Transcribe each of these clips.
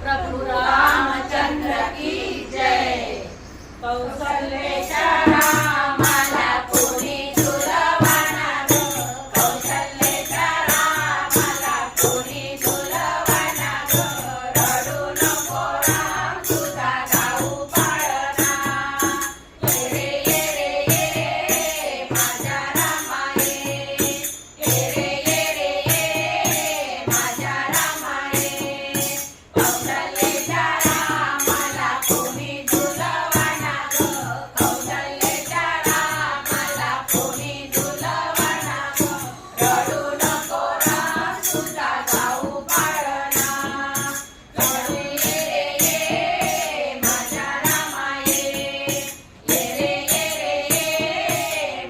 प्रभु रामचंद्र की जय। कौसल्याच्या रामाला कोणी झुलवाना ग, कौसल्याच्या रामाला कोणी झुलवाना ग, रडू नको राम तुझा गाऊ पाळणा, ये रे ये रे ये माझ्या रामा ये रे ये रे ये माझ्या रामा ये, कौसल्याच्या रामाला कोणी झुलवाना ग, कौसल्याच्या रामाला कोणी झुलवाना ग, रडू नको राम तुझा गाऊ पाळणा, ये रे ये माझ्या रामा ये रे ये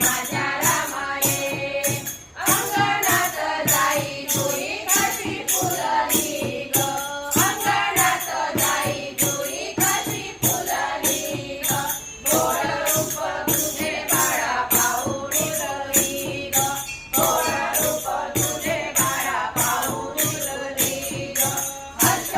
माझ्या रामा ये, अंगणात जाई जुई कशी फुलली ग, अंगणात जाई जुई कशी फुलली ग, गोड रूप तुझे बाळा पाहून उरली ग, गोड रूप तुझे बाळा पाहून उरली ग, हर्ष